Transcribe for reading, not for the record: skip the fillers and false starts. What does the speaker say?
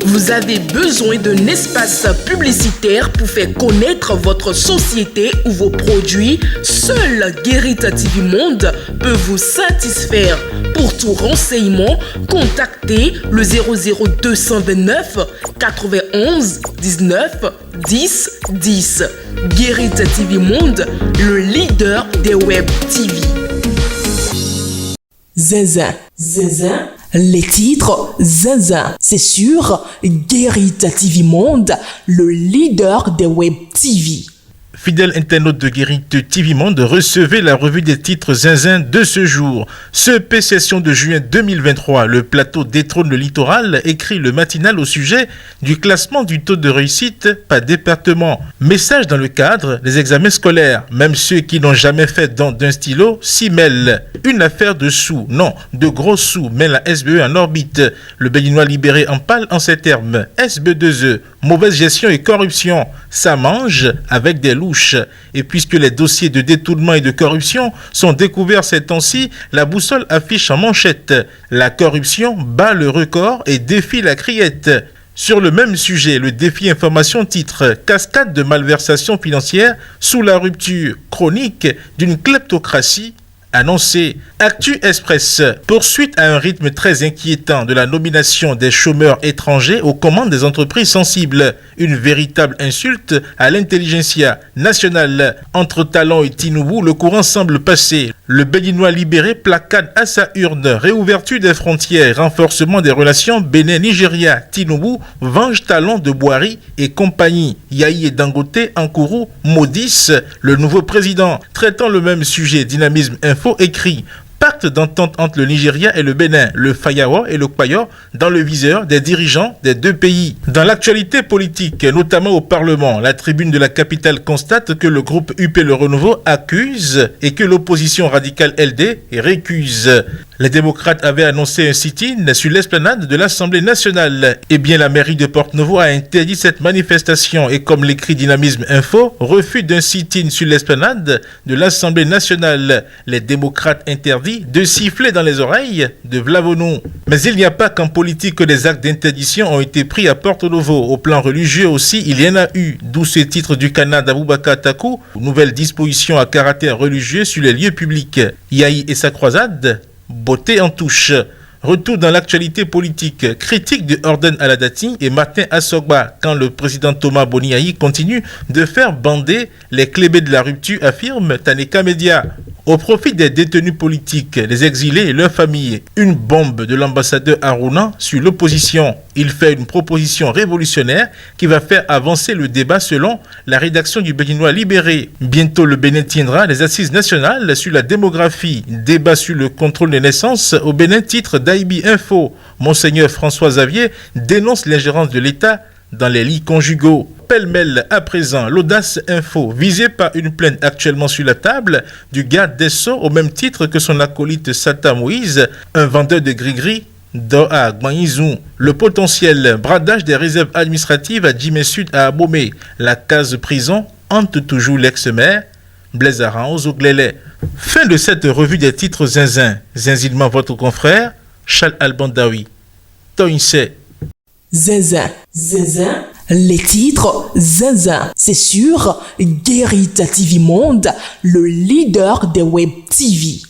Vous avez besoin d'un espace publicitaire pour faire connaître votre société ou vos produits? Seul Guérit TV Monde peut vous satisfaire. Pour tout renseignement, contactez le 00229 91 19 10 10. Guérit TV Monde, le leader des web TV. Zinzin. Zinzin. Les titres Zinzin, c'est sur Guérit TV Monde, le leader des web TV. Fidèle internaute de Guérit TV Monde, recevez la revue des titres Zinzin de ce jour. Ce P-Session de juin 2023, le plateau détrône le littoral, écrit le matinal au sujet du classement du taux de réussite par département. Message dans le cadre des examens scolaires. Même ceux qui n'ont jamais fait don d'un stylo s'y mêlent. Une affaire de sous, non, de gros sous, met la SBE en orbite. Le Béninois libéré en parle en ces termes. SB2E, mauvaise gestion et corruption, ça mange avec des loups. Et puisque les dossiers de détournement et de corruption sont découverts ces temps-ci, la boussole affiche en manchette: la corruption bat le record et défie la criette. Sur le même sujet, le défi information titre: cascade de malversation financière sous la rupture chronique d'une kleptocratie annoncé. Actu Express, poursuite à un rythme très inquiétant de la nomination des chômeurs étrangers aux commandes des entreprises sensibles. Une véritable insulte à l'intelligentsia nationale. Entre Talon et Tinoubou, le courant semble passer. Le Béninois libéré placade à sa urne. Réouverture des frontières, renforcement des relations Bénin-Nigeria. Tinoubou venge Talon de Boiry et compagnie. Yahi et Dangote Ankourou maudissent le nouveau président. Traitant le même sujet, Dynamisme Info écrit: pacte d'entente entre le Nigeria et le Bénin, le Fayawa et le Kwayo dans le viseur des dirigeants des deux pays. Dans l'actualité politique, notamment au Parlement, la tribune de la capitale constate que le groupe UP Le Renouveau accuse et que l'opposition radicale LD récuse. Les démocrates avaient annoncé un sit-in sur l'esplanade de l'Assemblée nationale. Eh bien, la mairie de Porte-Novo a interdit cette manifestation et, comme l'écrit Dynamisme Info, refus d'un sit-in sur l'esplanade de l'Assemblée nationale. Les démocrates interdits de siffler dans les oreilles de Vlavonou. Mais il n'y a pas qu'en politique que des actes d'interdiction ont été pris à Porte-Novo. Au plan religieux aussi, il y en a eu. D'où ce titre du Canada d'Aboubakar Takou, nouvelle disposition à caractère religieux sur les lieux publics. Yahi et sa croisade, beauté en touche. Retour dans l'actualité politique. Critique de Orden Aladati et Martin Assogba quand le président Thomas Boniaï continue de faire bander les clébés de la rupture, affirme Taneka Media. Au profit des détenus politiques, les exilés et leurs familles, une bombe de l'ambassadeur Aruna sur l'opposition. Il fait une proposition révolutionnaire qui va faire avancer le débat selon la rédaction du Béninois libéré. Bientôt, le Bénin tiendra les assises nationales sur la démographie. Débat sur le contrôle des naissances au Bénin, titre d'Aibi Info. Monseigneur François Xavier dénonce l'ingérence de l'État dans les lits conjugaux. Pêle-mêle à présent, l'audace info, visée par une plainte actuellement sur la table du garde des Sceaux au même titre que son acolyte Sata Moïse, un vendeur de gris-gris d'Oa Gbanizou. Le potentiel bradage des réserves administratives à Djimé Sud à Abomey. La case prison hante toujours l'ex-maire Blaise Aran aux Oglélé. Fin de cette revue des titres Zinzin. Zinzinement votre confrère Charles Albandawi. Toinse. Zinzin. Zinzin. Les titres Zinzin, c'est sur Guérit TV Monde, le leader des web TV.